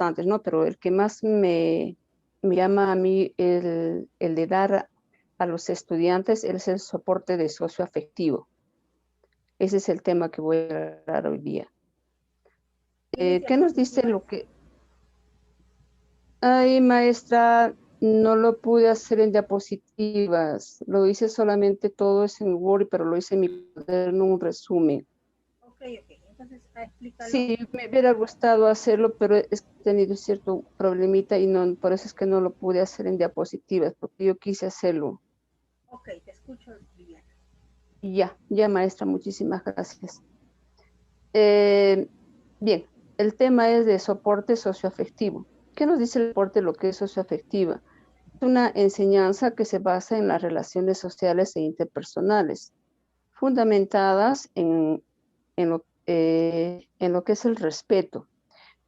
importantes, ¿no? Pero el que más me llama a mí el de dar a los estudiantes es el soporte de socioafectivo. Ese es el tema que voy a hablar hoy día. ¿Qué nos dice lo que? Ay, maestra, no lo pude hacer en diapositivas. Lo hice solamente todo es en Word, pero lo hice en mi cuaderno, un resumen. Ok, entonces explícalo. Sí, me hubiera gustado hacerlo, pero he tenido cierto problemita y no, por eso es que no lo pude hacer en diapositivas, porque yo quise hacerlo. Ok, te escucho, Viviana. Y ya, maestra, muchísimas gracias. Eh, bien, el tema es de soporte socioafectivo. ¿Qué nos dice el soporte lo que es socioafectiva? Es una enseñanza que se basa en las relaciones sociales e interpersonales, fundamentadas en lo que es el respeto.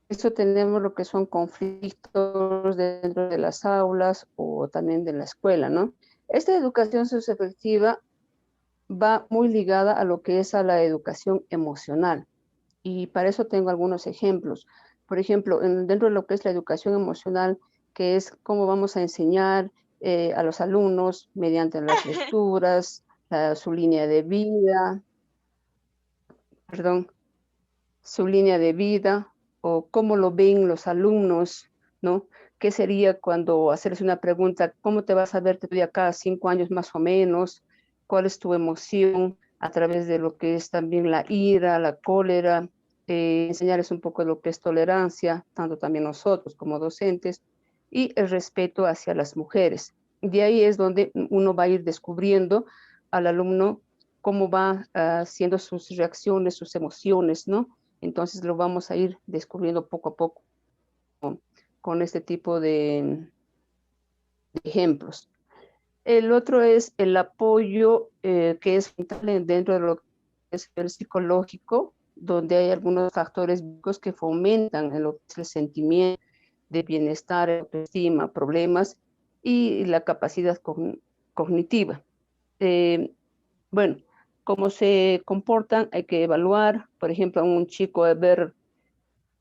Esto tenemos lo que son conflictos dentro de las aulas o también de la escuela, ¿no? Esta educación socioafectiva va muy ligada a lo que es a la educación emocional. Y para eso tengo algunos ejemplos. Por ejemplo, dentro de lo que es la educación emocional, que es cómo vamos a enseñar a los alumnos mediante las lecturas, su línea de vida, perdón, su línea de vida o cómo lo ven los alumnos, ¿no? ¿Qué sería cuando hacerles una pregunta, cómo te vas a ver de acá a 5 años más o menos? ¿Cuál es tu emoción a través de lo que es también la ira, la cólera? Enseñarles un poco de lo que es tolerancia, tanto también nosotros como docentes, y el respeto hacia las mujeres. De ahí es donde uno va a ir descubriendo al alumno cómo va haciendo sus reacciones, sus emociones, ¿no? Entonces lo vamos a ir descubriendo poco a poco con este tipo de ejemplos. El otro es el apoyo que es vital dentro de lo que es el psicológico, donde hay algunos factores que fomentan en lo que es el sentimiento de bienestar, autoestima, problemas y la capacidad cognitiva. Bueno, cómo se comportan, hay que evaluar, por ejemplo, a un chico ver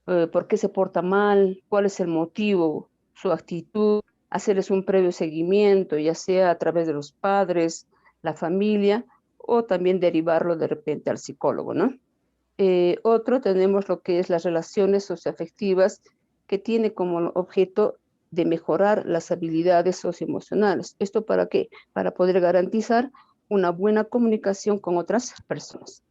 por qué se porta mal, cuál es el motivo, su actitud, hacerles un previo seguimiento, ya sea a través de los padres, la familia, o también derivarlo de repente al psicólogo, ¿no? Otro tenemos lo que es las relaciones socioafectivas, que tiene como objeto de mejorar las habilidades socioemocionales. ¿Esto para qué? Para poder garantizar una buena comunicación con otras personas.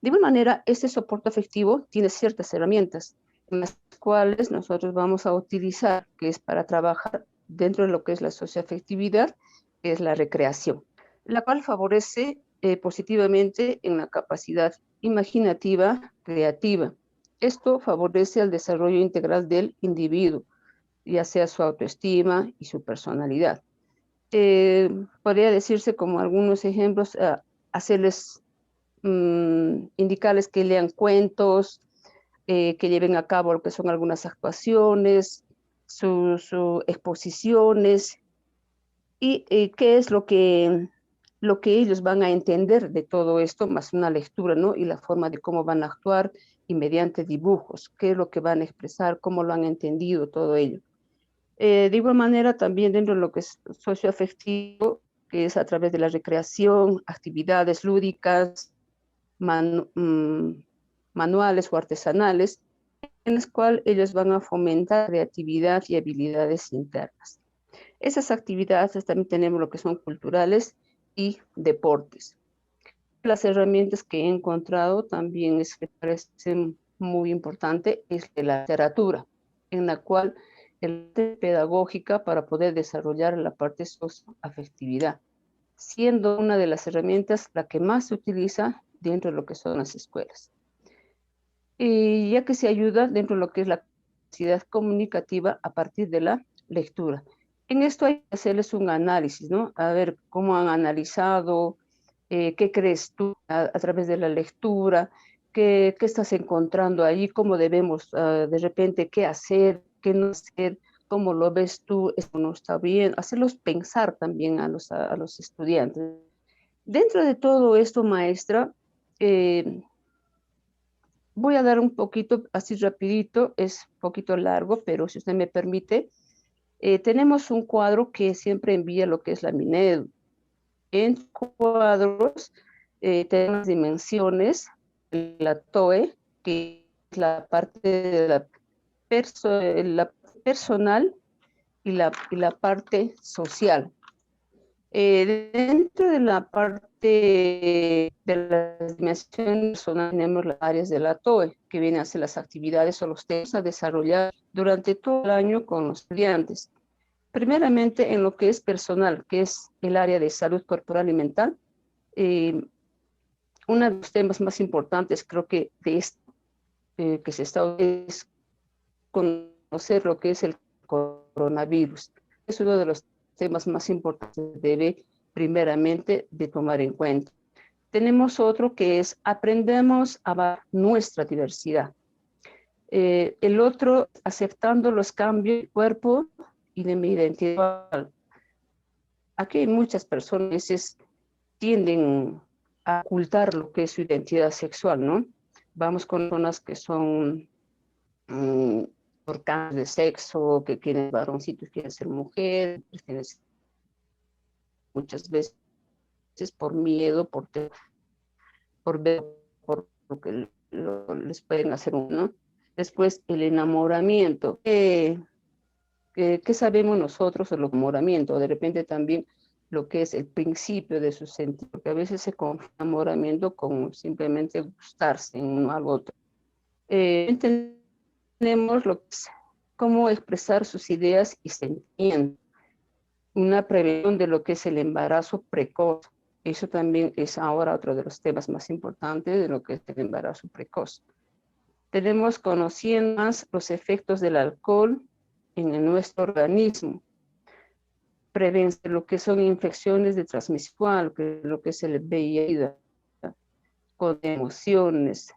De igual manera, este soporte afectivo tiene ciertas herramientas en las cuales nosotros vamos a utilizar, que es para trabajar dentro de lo que es la socioafectividad, que es la recreación, la cual favorece positivamente en la capacidad imaginativa, creativa. Esto favorece el desarrollo integral del individuo, ya sea su autoestima y su personalidad. Podría decirse como algunos ejemplos, hacerles indicarles que lean cuentos, que lleven a cabo lo que son algunas actuaciones, sus exposiciones y qué es lo que ellos van a entender de todo esto, más una lectura, ¿no? Y la forma de cómo van a actuar y mediante dibujos, qué es lo que van a expresar, cómo lo han entendido, todo ello. De igual manera, también dentro de lo que es socioafectivo, que es a través de la recreación, actividades lúdicas, manuales o artesanales, en las cuales ellos van a fomentar creatividad y habilidades internas. Esas actividades también tenemos lo que son culturales y deportes. Las herramientas que he encontrado también es que parecen muy importante es la literatura, en la cual el pedagógica para poder desarrollar la parte socioafectividad, siendo una de las herramientas la que más se utiliza dentro de lo que son las escuelas. Y ya que se ayuda dentro de lo que es la capacidad comunicativa a partir de la lectura. En esto hay que hacerles un análisis, ¿no? A ver cómo han analizado, qué crees tú a través de la lectura, qué estás encontrando ahí, cómo debemos de repente qué hacer, qué no hacer, cómo lo ves tú, esto no está bien, hacerlos pensar también a los estudiantes. Dentro de todo esto, maestra, eh, voy a dar un poquito, así rapidito, es un poquito largo, pero si usted me permite, tenemos un cuadro que siempre envía lo que es la Minedu. En cuadros tenemos dimensiones, la TOE, que es la parte de la personal y la parte social. Dentro de la parte de las dimensiones personales tenemos las áreas de la TOE, que vienen a hacer las actividades o los temas a desarrollar durante todo el año con los estudiantes. Primeramente en lo que es personal, que es el área de salud corporal y mental. Uno de los temas más importantes creo que de esto que se está es conocer lo que es el coronavirus. Es uno de los temas más importantes que debe primeramente de tomar en cuenta. Tenemos otro que es aprendemos a ver nuestra diversidad. El otro, aceptando los cambios del cuerpo y de mi identidad. Aquí hay muchas personas que tienden a ocultar lo que es su identidad sexual, ¿no? Vamos con personas que son por cambios de sexo, que quieren varoncitos, quieren ser mujeres, muchas veces por miedo, por ver por lo que les pueden hacer uno. Después, el enamoramiento. ¿Qué sabemos nosotros del enamoramiento? De repente también lo que es el principio de su sentido, porque a veces se confunde enamoramiento con simplemente gustarse en uno al otro. Entendemos lo que es cómo expresar sus ideas y sentimientos, una prevención de lo que es el embarazo precoz. Eso también es ahora otro de los temas más importantes de lo que es el embarazo precoz. Tenemos conociendo más los efectos del alcohol en nuestro organismo, prevenir lo que son infecciones de transmisión, lo que es el VIH, con emociones,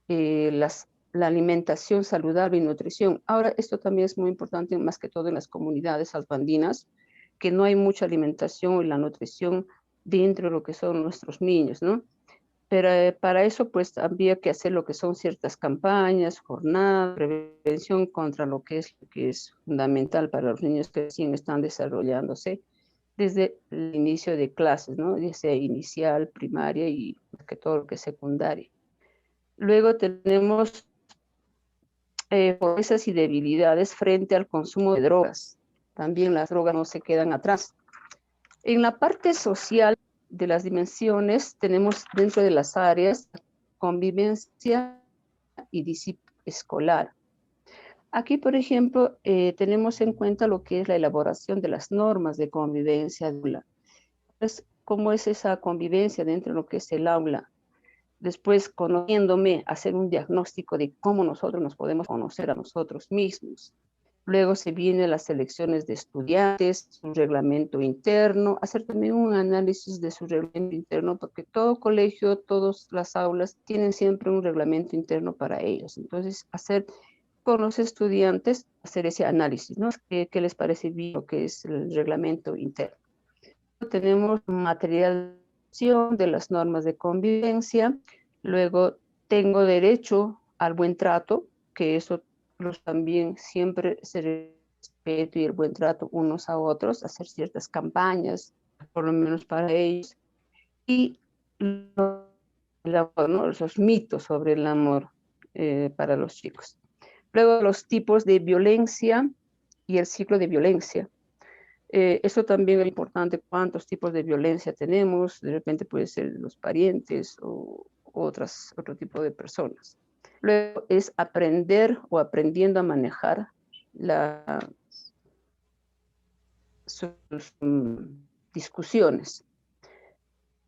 la alimentación saludable y nutrición. Ahora, esto también es muy importante, más que todo en las comunidades albandinas, que no hay mucha alimentación y la nutrición dentro de lo que son nuestros niños, ¿no? Pero para eso, pues, había que hacer lo que son ciertas campañas, jornadas, prevención contra lo que es fundamental para los niños que recién están desarrollándose desde el inicio de clases, ¿no? Ya sea inicial, primaria y que todo lo que es secundaria. Luego tenemos fortalezas y debilidades frente al consumo de drogas. También las drogas no se quedan atrás. En la parte social de las dimensiones tenemos dentro de las áreas convivencia y disciplina escolar. Aquí, por ejemplo, tenemos en cuenta lo que es la elaboración de las normas de convivencia. ¿Cómo es esa convivencia dentro de lo que es el aula? Después, conociéndome, hacer un diagnóstico de cómo nosotros nos podemos conocer a nosotros mismos. Luego se vienen las selecciones de estudiantes, su reglamento interno, hacer también un análisis de su reglamento interno, porque todo colegio, todas las aulas tienen siempre un reglamento interno para ellos. Entonces, hacer con los estudiantes, hacer ese análisis, ¿no? ¿Qué les parece bien lo que es el reglamento interno? Tenemos materialización de las normas de convivencia, luego tengo derecho al buen trato, que eso también siempre se respeto y el buen trato unos a otros, hacer ciertas campañas, por lo menos para ellos, y ¿no? Esos mitos sobre el amor para los chicos. Luego los tipos de violencia y el ciclo de violencia. Eso también es importante, cuántos tipos de violencia tenemos, de repente puede ser los parientes o otro tipo de personas. Luego es aprender o aprendiendo a manejar sus discusiones.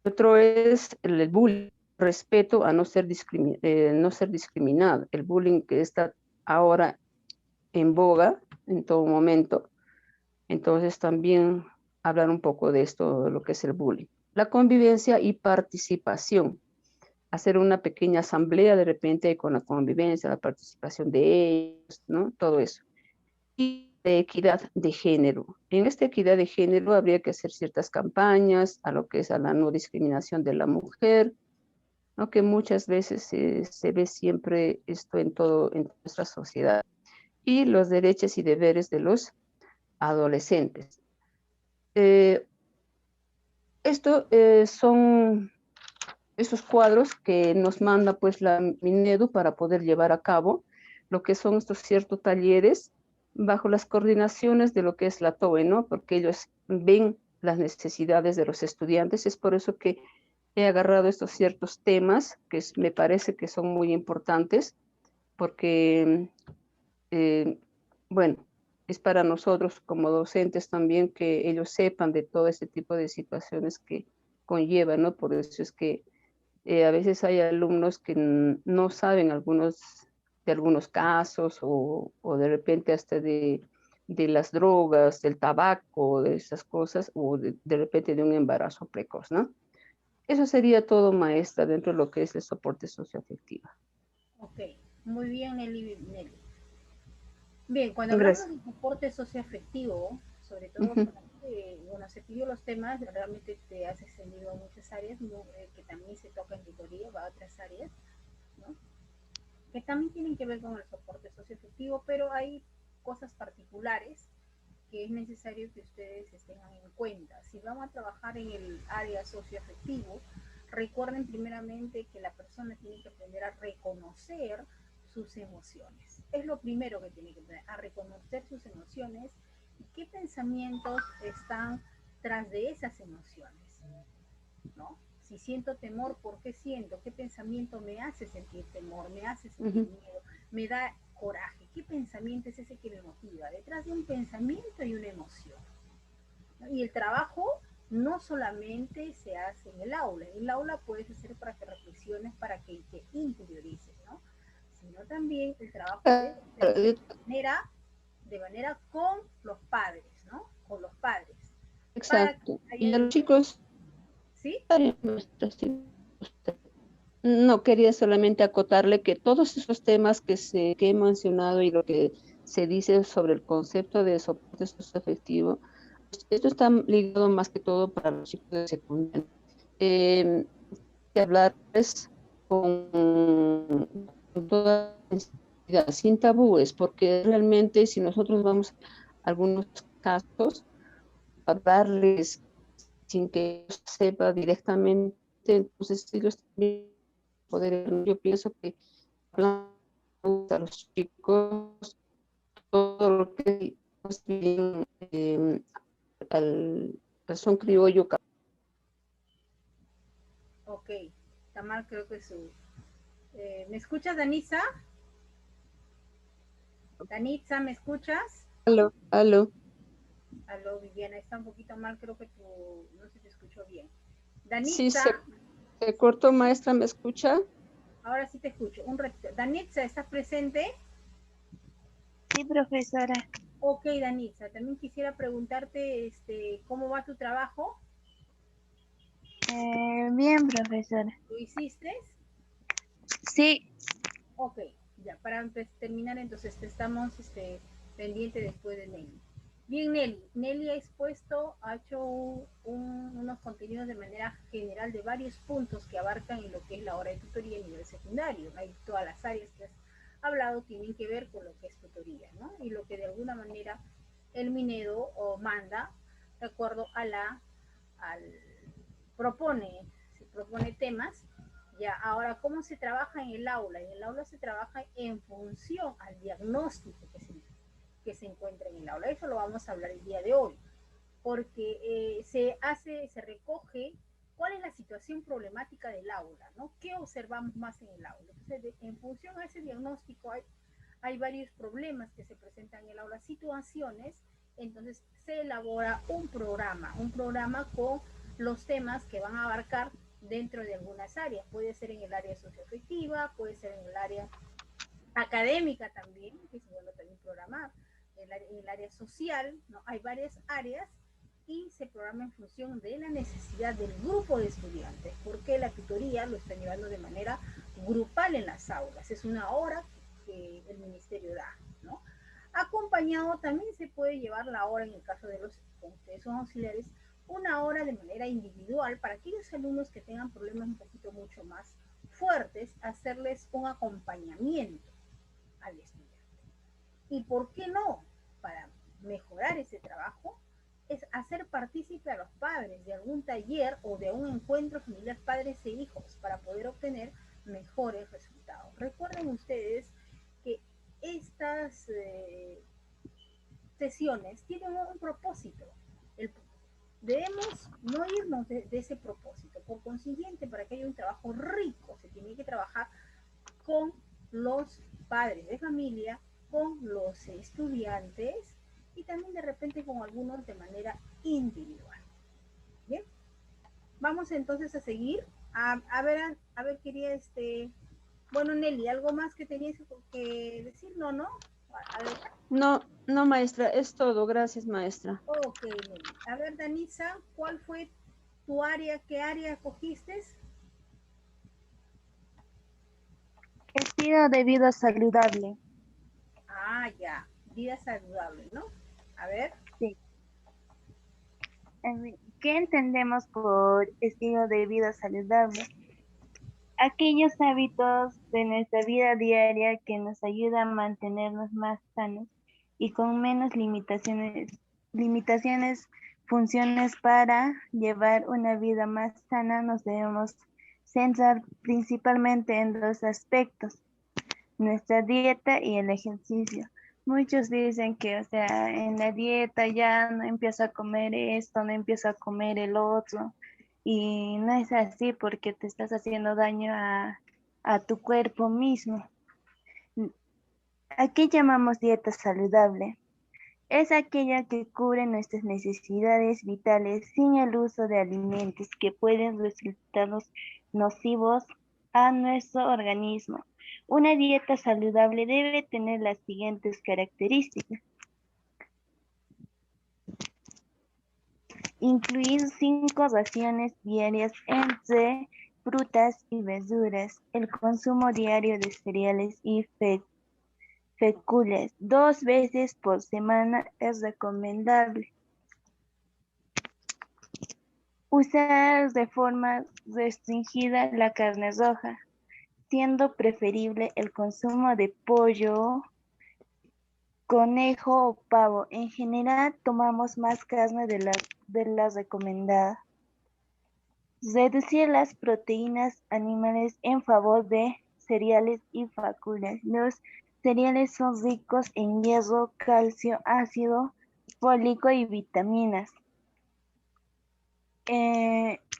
Otro es el bullying, respeto a no ser discriminado. El bullying que está ahora en boga en todo momento. Entonces también hablar un poco de esto, de lo que es el bullying. La convivencia y participación. Hacer una pequeña asamblea de repente con la convivencia, la participación de ellos, ¿no? Todo eso. Y de equidad de género. En esta equidad de género habría que hacer ciertas campañas a lo que es a la no discriminación de la mujer, ¿no? Que muchas veces se ve siempre esto en nuestra sociedad. Y los derechos y deberes de los adolescentes. Eh, son esos cuadros que nos manda pues la Minedu para poder llevar a cabo lo que son estos ciertos talleres bajo las coordinaciones de lo que es la TOE, ¿no? Porque ellos ven las necesidades de los estudiantes. Es por eso que he agarrado estos ciertos temas que me parece que son muy importantes, porque, eh, bueno, es para nosotros como docentes también que ellos sepan de todo este tipo de situaciones que conllevan, ¿no? Por eso es que a veces hay alumnos que no saben de algunos casos o de repente hasta de las drogas, del tabaco, de esas cosas, o de repente de un embarazo precoz, ¿no? Eso sería todo, maestra, dentro de lo que es el soporte socioafectivo. Ok, muy bien, Nelly. Bien, cuando hablamos Gracias. de soporte socioafectivo, sobre todo, Ujú. bueno, se pidió los temas, realmente te has extendido a muchas áreas, ¿no? Que también se toca en tutoría, va a otras áreas, ¿no? Que también tienen que ver con el soporte socioafectivo, pero hay cosas particulares que es necesario que ustedes tengan en cuenta. Si van a trabajar en el área socioafectivo, recuerden primeramente que la persona tiene que aprender a reconocer sus emociones. Es lo primero que tiene que aprender, a reconocer sus emociones y qué pensamientos están tras de esas emociones, ¿no? Si siento temor, ¿por qué siento? ¿Qué pensamiento me hace sentir temor? ¿Me hace sentir Ujú. miedo? ¿Me da coraje? ¿Qué pensamiento es ese que me motiva? Detrás de un pensamiento hay una emoción, ¿no? Y el trabajo no solamente se hace en el aula puedes hacer para que reflexiones, para que te interiorices, ¿no? Sino también el trabajo debe hacerse de manera con los padres, ¿no? Con los padres, para que Exacto. haya Y a los educación, chicos, ¿sí? maestra, sí, usted. No, quería solamente acotarle que todos esos temas que he mencionado y lo que se dice sobre el concepto de soporte socioafectivo, esto está ligado más que todo para los chicos de secundaria. Eh, que hablarles con toda sinceridad, sin tabúes, porque realmente si nosotros vamos a algunos casos, hablarles sin que sepa directamente, entonces ellos también poder, yo pienso que hablando a los chicos todo lo que es bien, al son criollo. Ok, está mal creo que su... ¿Me escuchas, Danitza? Danitza, ¿me escuchas? Aló, aló. Aló, Viviana, está un poquito mal, creo que tu... no se te escuchó bien. Sí, Danitza, se cortó, maestra, ¿me escucha? ahora sí te escucho. Un ratito. Danitza, ¿estás presente? Sí, profesora. Ok, Danitza, también quisiera preguntarte cómo va tu trabajo. Bien, profesora. ¿Lo hiciste? Sí, Ok, ya, para terminar, entonces estamos pendiente después de Nelly. Bien, Nelly. Nelly ha expuesto, ha hecho unos contenidos de manera general de varios puntos que abarcan en lo que es la hora de tutoría a nivel secundario. Hay todas las áreas que has hablado tienen que ver con lo que es tutoría, ¿no? Y lo que de alguna manera el Minedo o manda, de acuerdo a al, propone, se propone temas. Ya, ahora, ¿cómo se trabaja en el aula? En el aula se trabaja en función al diagnóstico que se encuentra en el aula. Eso lo vamos a hablar el día de hoy, porque se recoge cuál es la situación problemática del aula, ¿no? ¿Qué observamos más en el aula? Entonces, en función a ese diagnóstico hay varios problemas que se presentan en el aula, situaciones, entonces se elabora un programa con los temas que van a abarcar dentro de algunas áreas. Puede ser en el área socioafectiva, puede ser en el área académica también, que es bueno también programar, en el área social, ¿no? Hay varias áreas y se programa en función de la necesidad del grupo de estudiantes, porque la tutoría lo está llevando de manera grupal en las aulas, es una hora que el ministerio da, ¿no? Acompañado también se puede llevar la hora en el caso de los ustedes son auxiliares, una hora de manera individual para aquellos alumnos que tengan problemas un poquito mucho más fuertes, hacerles un acompañamiento al estudiante. ¿Y por qué no? Para mejorar ese trabajo, es hacer partícipe a los padres de algún taller o de un encuentro familiar padres e hijos para poder obtener mejores resultados. Recuerden ustedes que estas sesiones tienen un propósito. El, debemos no irnos de ese propósito. Por consiguiente, para que haya un trabajo rico, se tiene que trabajar con los padres de familia, con los estudiantes y también de repente con algunos de manera individual. Bien, vamos entonces a seguir. A ver, quería bueno, Nelly, ¿algo más que tenías que decir? No, no. Adelante. No, no, maestra, es todo. Gracias, maestra. Ok, Nelly. A ver, Danisa, ¿cuál fue tu área? ¿Qué área cogiste? Estilo de vida saludable. Ah, ya. Vida saludable, ¿no? A ver. Sí. ¿Qué entendemos por estilo de vida saludable? Aquellos hábitos de nuestra vida diaria que nos ayudan a mantenernos más sanos y con menos limitaciones, funciones para llevar una vida más sana, nos debemos centrar principalmente en dos aspectos: nuestra dieta y el ejercicio. Muchos dicen que, o sea, en la dieta ya no empiezo a comer esto, no empiezo a comer el otro. Y no es así porque te estás haciendo daño a tu cuerpo mismo. ¿A qué llamamos dieta saludable? Es aquella que cubre nuestras necesidades vitales sin el uso de alimentos que pueden resultar nocivos a nuestro organismo. Una dieta saludable debe tener las siguientes características: incluir 5 raciones diarias entre frutas y verduras, el consumo diario de cereales y féculas 2 veces por semana es recomendable. Usar de forma restringida la carne roja, siendo preferible el consumo de pollo, conejo o pavo. En general, tomamos más carne de la recomendada. Reducir las proteínas animales en favor de cereales y féculas. Los cereales son ricos en hierro, calcio, ácido fólico y vitaminas.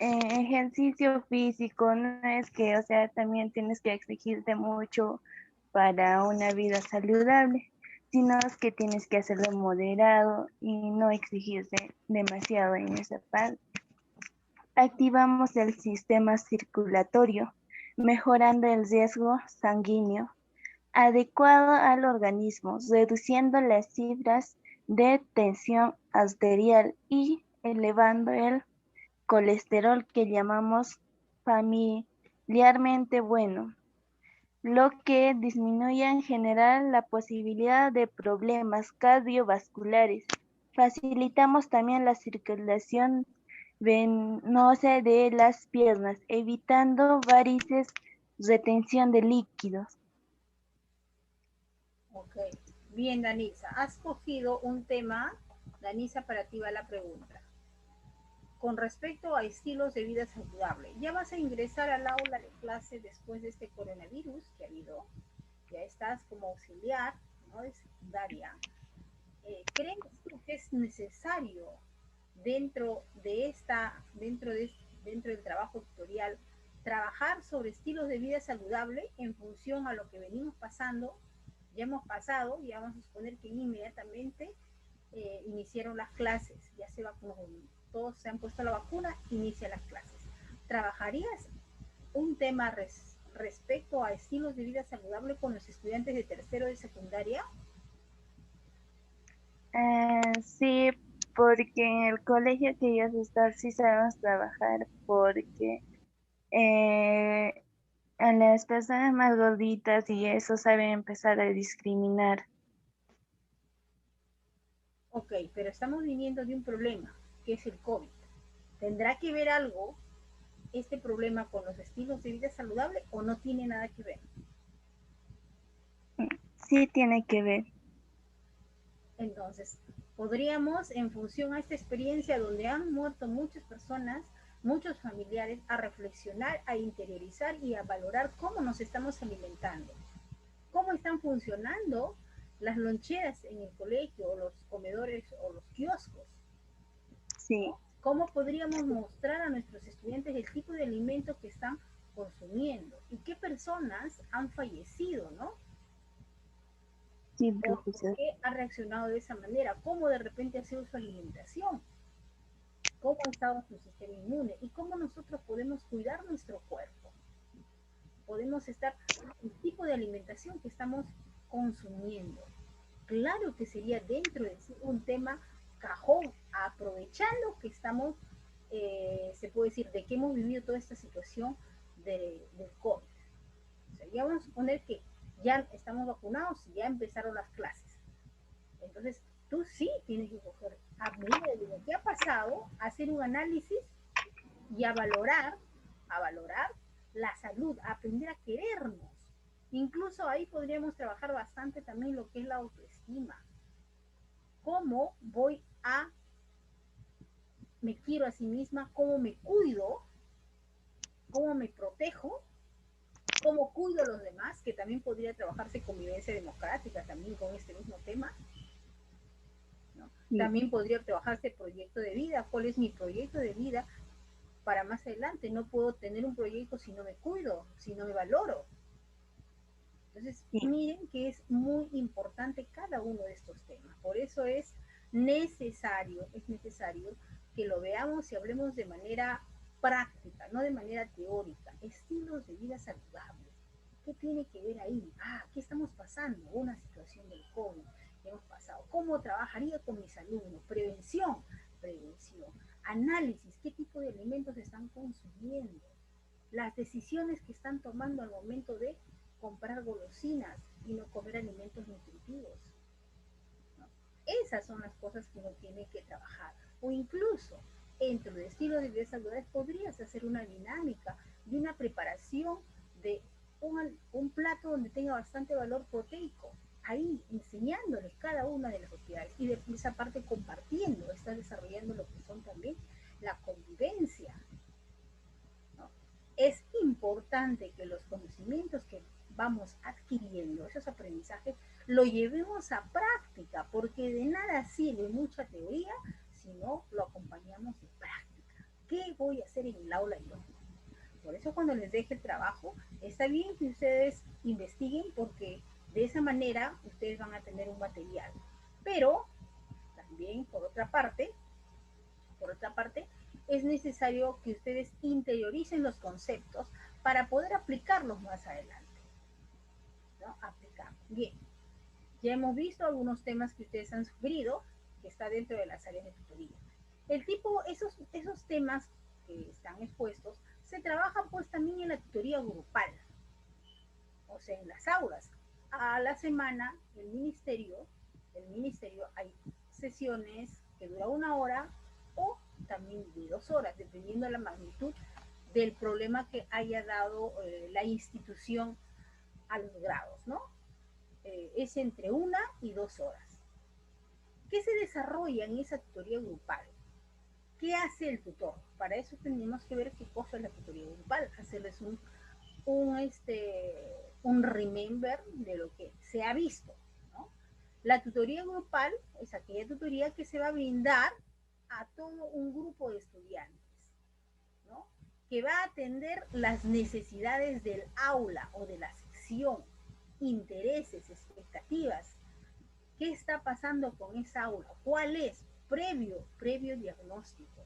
Ejercicio físico, no es que, o sea, también tienes que exigirte mucho para una vida saludable, sino es que tienes que hacerlo moderado y no exigirse demasiado en esa parte. Activamos el sistema circulatorio, mejorando el riesgo sanguíneo adecuado al organismo, reduciendo las cifras de tensión arterial y elevando el colesterol que llamamos familiarmente bueno, lo que disminuye en general la posibilidad de problemas cardiovasculares. Facilitamos también la circulación venosa de las piernas, evitando varices, retención de líquidos. Ok. Bien, Danisa. Has cogido un tema. Danisa, para ti va la pregunta. Con respecto a estilos de vida saludable, ya vas a ingresar al aula de clase después de este coronavirus que ha habido, ya estás como auxiliar, ¿no?, de secundaria. ¿Crees que es necesario dentro del trabajo tutorial trabajar sobre estilos de vida saludable en función a lo que venimos pasando? Ya hemos pasado, y vamos a suponer que inmediatamente iniciaron las clases, ya se vacunó, todos se han puesto la vacuna, inicia las clases. ¿Trabajarías un tema respecto a estilos de vida saludable con los estudiantes de tercero de secundaria? Sí, porque en el colegio que ellos están sí sabemos trabajar, porque a las personas más gorditas y eso saben empezar a discriminar. Ok, pero estamos viniendo de un problema, que es el COVID. ¿Tendrá que ver algo este problema con los estilos de vida saludable o no tiene nada que ver? Sí tiene que ver. Entonces, podríamos, en función a esta experiencia donde han muerto muchas personas, muchos familiares, a reflexionar, a interiorizar y a valorar cómo nos estamos alimentando, cómo están funcionando las loncheras en el colegio, o los comedores, o los kioscos. Sí, ¿Cómo podríamos mostrar a nuestros estudiantes el tipo de alimento que están consumiendo y qué personas han fallecido, ¿no? sí, ¿O por profesor. qué ha reaccionado de esa manera? ¿Cómo de repente ha sido su alimentación? ¿Cómo ha estado su sistema inmune? ¿Y cómo nosotros podemos cuidar nuestro cuerpo? Podemos estar el tipo de alimentación que estamos consumiendo. Claro que sería dentro de sí un tema cajón, aprovechando que estamos, se puede decir, de que hemos vivido toda esta situación del COVID. O sea, ya vamos a suponer que ya estamos vacunados y ya empezaron las clases. Entonces, tú sí tienes que coger, a medida de lo que ha pasado, hacer un análisis y a valorar la salud, a aprender a querernos. Incluso ahí podríamos trabajar bastante también lo que es la autoestima. ¿Cómo me quiero a sí misma? ¿Cómo me cuido? ¿Cómo me protejo? ¿Cómo cuido a los demás? Que también podría trabajarse convivencia democrática también con este mismo tema, ¿no? Sí, También podría trabajarse proyecto de vida. ¿Cuál es mi proyecto de vida para más adelante? No puedo tener un proyecto si no me cuido, si no me valoro. Entonces, sí, miren que es muy importante cada uno de estos temas. Por eso es necesario que lo veamos y hablemos de manera práctica, no de manera teórica. Estilos de vida saludables. ¿Qué tiene que ver ahí? ¿Qué estamos pasando? Una situación del COVID que hemos pasado. ¿Cómo trabajaría con mis alumnos? Prevención. Análisis. ¿Qué tipo de alimentos están consumiendo? Las decisiones que están tomando al momento de comprar golosinas y no comer alimentos nutritivos, ¿no? Esas son las cosas que uno tiene que trabajar. O incluso, entre el estilo de vida saludable, podrías hacer una dinámica de una preparación de un plato donde tenga bastante valor proteico. Ahí, enseñándoles cada una de las propiedades. Y de esa parte compartiendo, estás desarrollando lo que son también la convivencia, ¿no? Es importante que los conocimientos que vamos adquiriendo, esos aprendizajes, lo llevemos a práctica, porque de nada sirve mucha teoría si no lo acompañamos de práctica. ¿Qué voy a hacer en el aula yo? Por eso cuando les deje el trabajo, está bien que ustedes investiguen, porque de esa manera ustedes van a tener un material. Pero también, por otra parte, es necesario que ustedes interioricen los conceptos para poder aplicarlos más adelante, ¿no? Aplicar. Bien, ya hemos visto algunos temas que ustedes han sugerido, que está dentro de las áreas de tutoría. Esos temas que están expuestos, se trabajan pues también en la tutoría grupal, o sea, en las aulas. A la semana, el ministerio hay sesiones que duran 1 hora o también de 2 horas, dependiendo de la magnitud del problema que haya dado la institución a los grados, ¿no? Es entre 1 y 2 horas. ¿Qué se desarrolla en esa tutoría grupal? ¿Qué hace el tutor? Para eso tenemos que ver qué cosa es la tutoría grupal, hacerles un remember de lo que se ha visto, ¿no? La tutoría grupal es aquella tutoría que se va a brindar a todo un grupo de estudiantes, ¿no? Que va a atender las necesidades del aula o de la sección, intereses, expectativas. ¿Qué está pasando con esa aula? ¿Cuál es? Previo diagnóstico,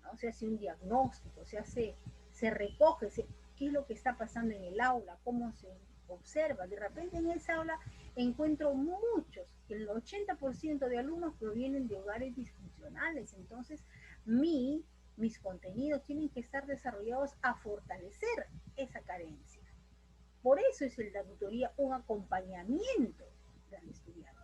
¿no? Se hace un diagnóstico, se recoge, qué es lo que está pasando en el aula, cómo se observa. De repente en esa aula encuentro el 80% de alumnos provienen de hogares disfuncionales, entonces mis contenidos tienen que estar desarrollados a fortalecer esa carencia. Por eso es la tutoría un acompañamiento del estudiante.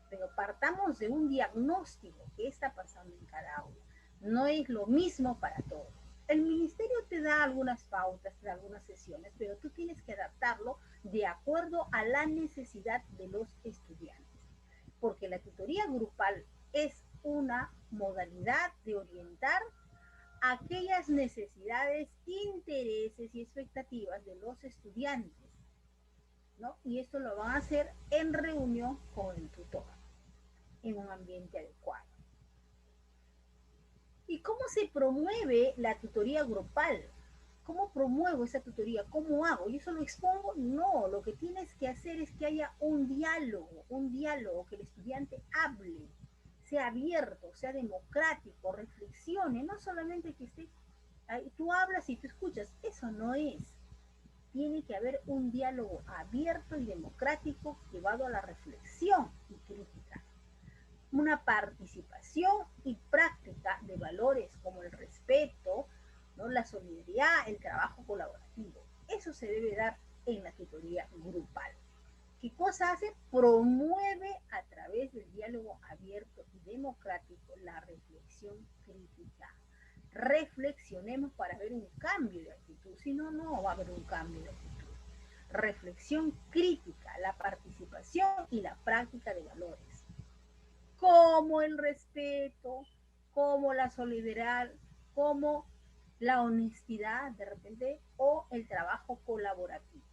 Pero partamos de un diagnóstico, qué está pasando en cada aula. No es lo mismo para todos. el ministerio te da algunas pautas, te da algunas sesiones, pero tú tienes que adaptarlo de acuerdo a la necesidad de los estudiantes, porque la tutoría grupal es una modalidad de orientar aquellas necesidades, intereses y expectativas de los estudiantes, ¿no? Y esto lo van a hacer en reunión con el tutor, en un ambiente adecuado. ¿Y cómo se promueve la tutoría grupal? ¿Cómo promuevo esa tutoría? ¿Cómo hago? ¿Yo solo expongo? No, lo que tienes que hacer es que haya un diálogo, que el estudiante hable, sea abierto, sea democrático, reflexione, no solamente que esté, tú hablas y tú escuchas, eso no es. Tiene que haber un diálogo abierto y democrático llevado a la reflexión y crítica. Una participación y práctica de valores como el respeto, ¿no? La solidaridad, el trabajo colaborativo. Eso se debe dar en la tutoría grupal. ¿Qué cosa hace? Promueve a través del diálogo abierto y democrático la reflexión crítica. Reflexionemos para ver un cambio de actitud, si no, no va a haber un cambio de actitud. Reflexión crítica, la participación y la práctica de valores, como el respeto, como la solidaridad, como la honestidad de repente, o el trabajo colaborativo.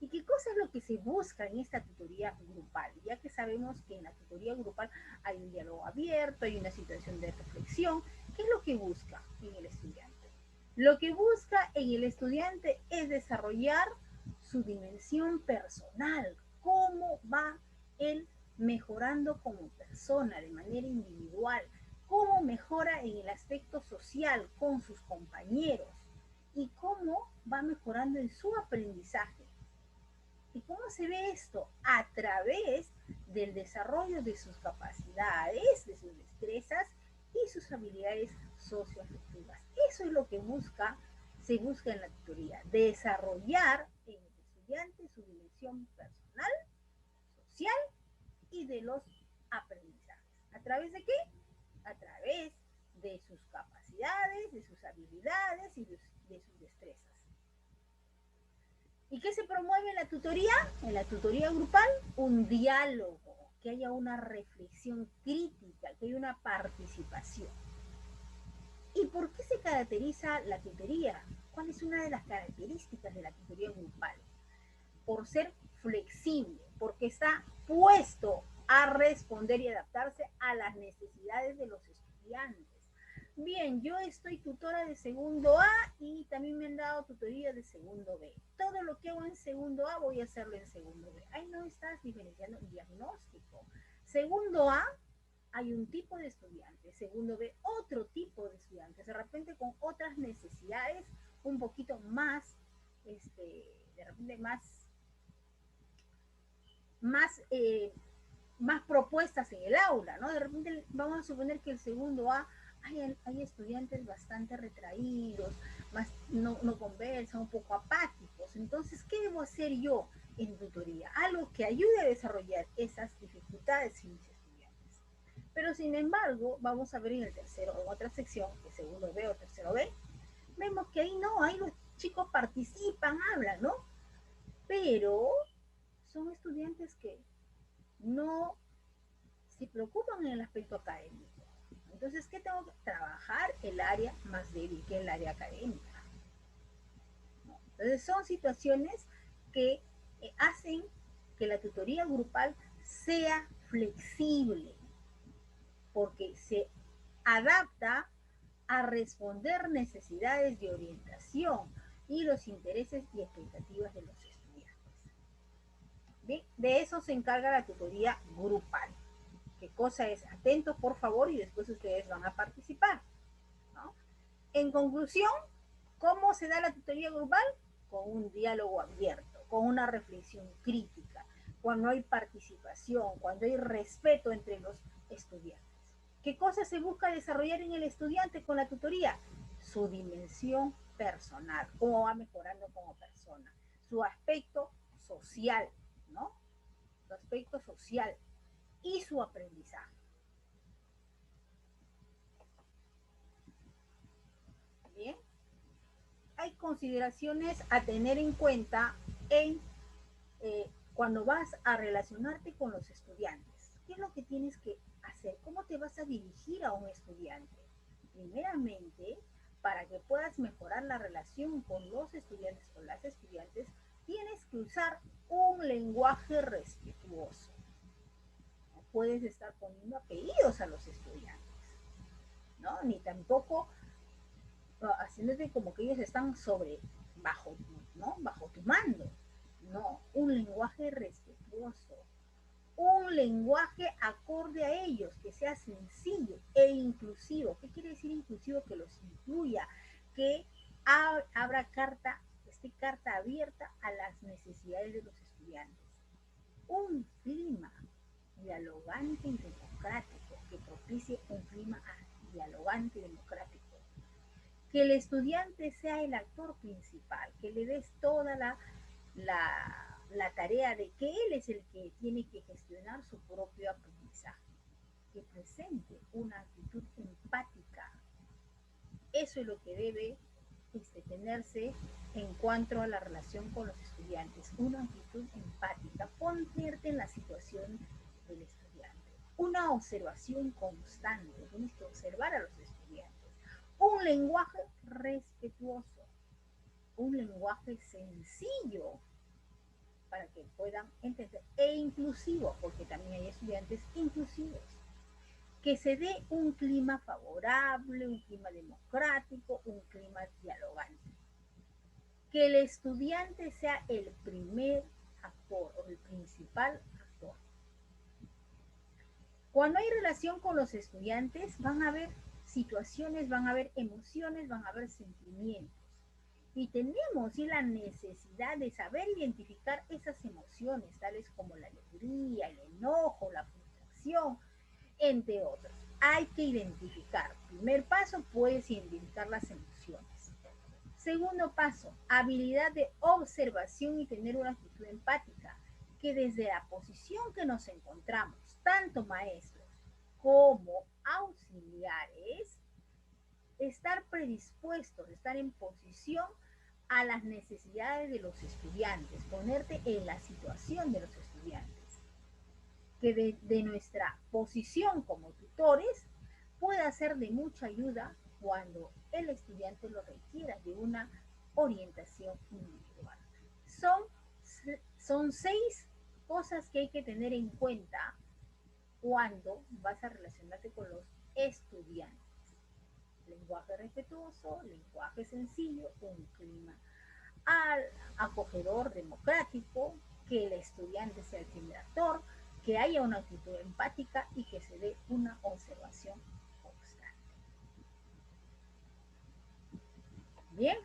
¿Y qué cosa es lo que se busca en esta tutoría grupal? Ya que sabemos que en la tutoría grupal hay un diálogo abierto, hay una situación de reflexión. ¿Qué es lo que busca en el estudiante? Lo que busca en el estudiante es desarrollar su dimensión personal. ¿Cómo va él mejorando como persona de manera individual? ¿Cómo mejora en el aspecto social con sus compañeros? ¿Y cómo va mejorando en su aprendizaje? ¿Y cómo se ve esto? A través del desarrollo de sus capacidades, de sus destrezas y sus habilidades socioafectivas. Eso es lo que se busca en la tutoría, desarrollar en el estudiante su dimensión personal, social y de los aprendizajes. ¿A través de qué? A través de sus capacidades, de sus habilidades y de sus destrezas. ¿Y qué se promueve en la tutoría? En la tutoría grupal, un diálogo, que haya una reflexión crítica, que haya una participación. ¿Y por qué se caracteriza la tutoría? ¿Cuál es una de las características de la tutoría grupal? Por ser flexible, porque está puesto a responder y adaptarse a las necesidades de los estudiantes. Bien, yo estoy tutora de segundo A y también me han dado tutoría de segundo B. Todo lo que hago en segundo A voy a hacerlo en segundo B. Ahí no estás diferenciando diagnóstico. Segundo A hay un tipo de estudiantes, segundo B otro tipo de estudiantes, de repente con otras necesidades un poquito más, de repente más propuestas en el aula, ¿no? De repente vamos a suponer que el segundo A hay estudiantes bastante retraídos, no conversan, un poco apáticos. Entonces, ¿qué debo hacer yo en tutoría? Algo que ayude a desarrollar esas dificultades en mis estudiantes. Pero sin embargo, vamos a ver en el tercero, en otra sección, que segundo B o tercero B, vemos que ahí no, ahí los chicos participan, hablan, ¿no? Pero son estudiantes que no se preocupan en el aspecto académico. Entonces, ¿qué tengo que trabajar? El área más débil, que es el área académica. Entonces, son situaciones que hacen que la tutoría grupal sea flexible, porque se adapta a responder necesidades de orientación y los intereses y expectativas de los estudiantes. ¿Bien? De eso se encarga la tutoría grupal. ¿Qué cosa es? Atentos, por favor, y después ustedes van a participar, ¿no? En conclusión, ¿cómo se da la tutoría grupal? Con un diálogo abierto, con una reflexión crítica, cuando hay participación, cuando hay respeto entre los estudiantes. ¿Qué cosa se busca desarrollar en el estudiante con la tutoría? Su dimensión personal, cómo va mejorando como persona, su aspecto social, ¿no? Su aspecto social y su aprendizaje. Bien. Hay consideraciones a tener en cuenta en cuando vas a relacionarte con los estudiantes. ¿Qué es lo que tienes que hacer? ¿Cómo te vas a dirigir a un estudiante? Primeramente, para que puedas mejorar la relación con los estudiantes o las estudiantes, tienes que usar un lenguaje respetuoso. No puedes estar poniendo apellidos a los estudiantes, ¿no? Ni tampoco haciéndote como que ellos están bajo, ¿no? Bajo tu mando. No, un lenguaje respetuoso, un lenguaje acorde a ellos, que sea sencillo e inclusivo. ¿Qué quiere decir inclusivo? Que los incluya, que esté carta abierta a las necesidades de los estudiantes. Un clima dialogante y democrático, que propicie un clima dialogante y democrático. Que el estudiante sea el actor principal, que le des toda la tarea de que él es el que tiene que gestionar su propio aprendizaje, que presente una actitud empática. Eso es lo que debe tenerse en cuanto a la relación con los estudiantes, una actitud empática, ponerte en la situación del estudiante, una observación constante, tienes que observar a los estudiantes, un lenguaje respetuoso, un lenguaje sencillo para que puedan entender, e inclusivo, porque también hay estudiantes inclusivos, que se dé un clima favorable, un clima democrático, un clima dialogante, que el estudiante sea el primer actor o el principal actor. Cuando hay relación con los estudiantes, van a haber situaciones, van a haber emociones, van a haber sentimientos. Y tenemos la necesidad de saber identificar esas emociones, tales como la alegría, el enojo, la frustración, entre otros. Hay que identificar. Primer paso, puedes identificar las emociones. Segundo paso, habilidad de observación y tener una actitud empática, que desde la posición que nos encontramos, tanto maestros como auxiliares, estar predispuestos, estar en posición a las necesidades de los estudiantes, ponerte en la situación de los estudiantes, que de nuestra posición como tutores pueda ser de mucha ayuda cuando el estudiante lo requiera de una orientación individual. Son 6 cosas que hay que tener en cuenta cuando vas a relacionarte con los estudiantes. Lenguaje respetuoso, lenguaje sencillo, un clima acogedor, democrático, que el estudiante sea el primer actor, que haya una actitud empática y que se dé una observación constante. Bien.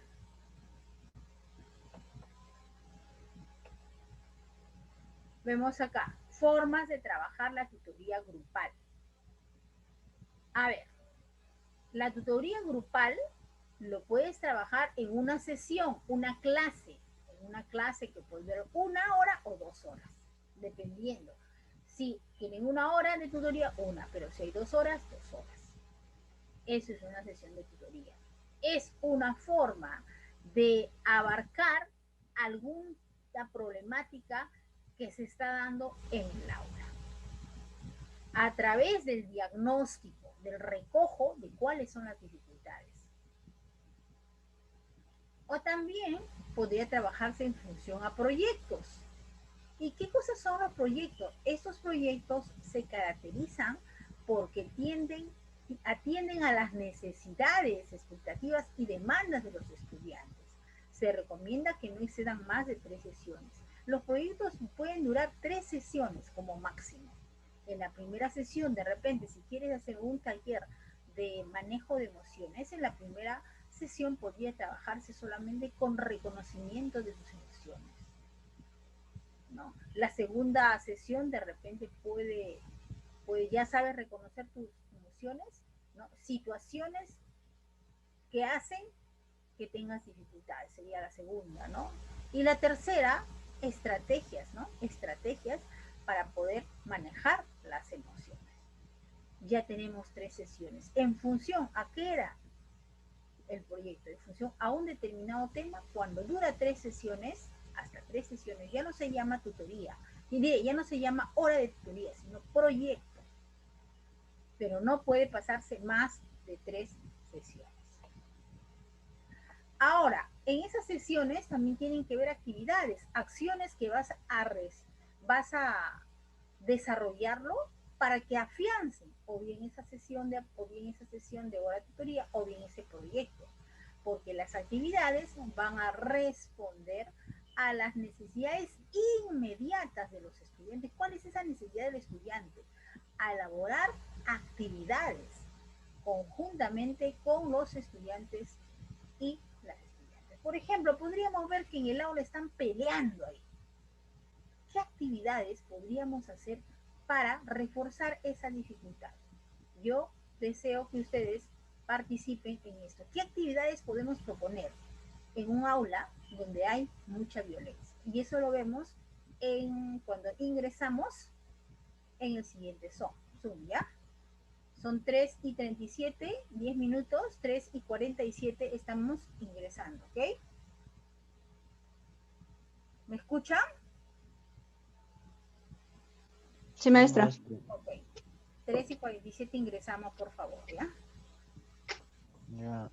Vemos acá, formas de trabajar la tutoría grupal. A ver, la tutoría grupal lo puedes trabajar en una sesión, una clase que puede durar 1 hora o 2 horas, dependiendo. Si tienen 1 hora de tutoría, pero si hay 2 horas, 2 horas. Eso es una sesión de tutoría. Es una forma de abarcar alguna problemática que se está dando en el aula. A través del diagnóstico, del recojo de cuáles son las dificultades. O también podría trabajarse en función a proyectos. ¿Y qué cosas son los proyectos? Estos proyectos se caracterizan porque atienden a las necesidades, expectativas y demandas de los estudiantes. Se recomienda que no excedan más de 3 sesiones. Los proyectos pueden durar 3 sesiones como máximo. En la primera sesión, de repente, si quieres hacer un taller de manejo de emociones, en la primera sesión podría trabajarse solamente con reconocimiento de sus emociones, ¿no? La segunda sesión de repente puede ya sabes reconocer tus emociones, ¿no? Situaciones que hacen que tengas dificultades, sería la segunda, ¿no? Y la tercera, estrategias, ¿no? Estrategias para poder manejar las emociones. Ya tenemos 3 sesiones. En función a qué era el proyecto en función a un determinado tema. Cuando dura 3 sesiones, hasta 3 sesiones, ya no se llama tutoría, y ya no se llama hora de tutoría, sino proyecto. Pero no puede pasarse más de 3 sesiones. Ahora, en esas sesiones también tienen que ver actividades, acciones que vas a desarrollarlo para que afiancen o bien esa sesión de hora de tutoría o bien ese proyecto, porque las actividades van a responder a las necesidades inmediatas de los estudiantes. ¿Cuál es esa necesidad del estudiante? A elaborar actividades conjuntamente con los estudiantes y las estudiantes. Por ejemplo, podríamos ver que en el aula están peleando ahí. ¿Qué actividades podríamos hacer para reforzar esa dificultad? Yo deseo que ustedes participen en esto. ¿Qué actividades podemos proponer en un aula donde hay mucha violencia? Y eso lo vemos cuando ingresamos en el siguiente Zoom, ¿ya? Son 3:37, 10 minutos, 3:47 estamos ingresando, ¿ok? ¿Me escuchan? Sí, maestra. Ok. 3:47 ingresamos, por favor, ¿ya? Ya.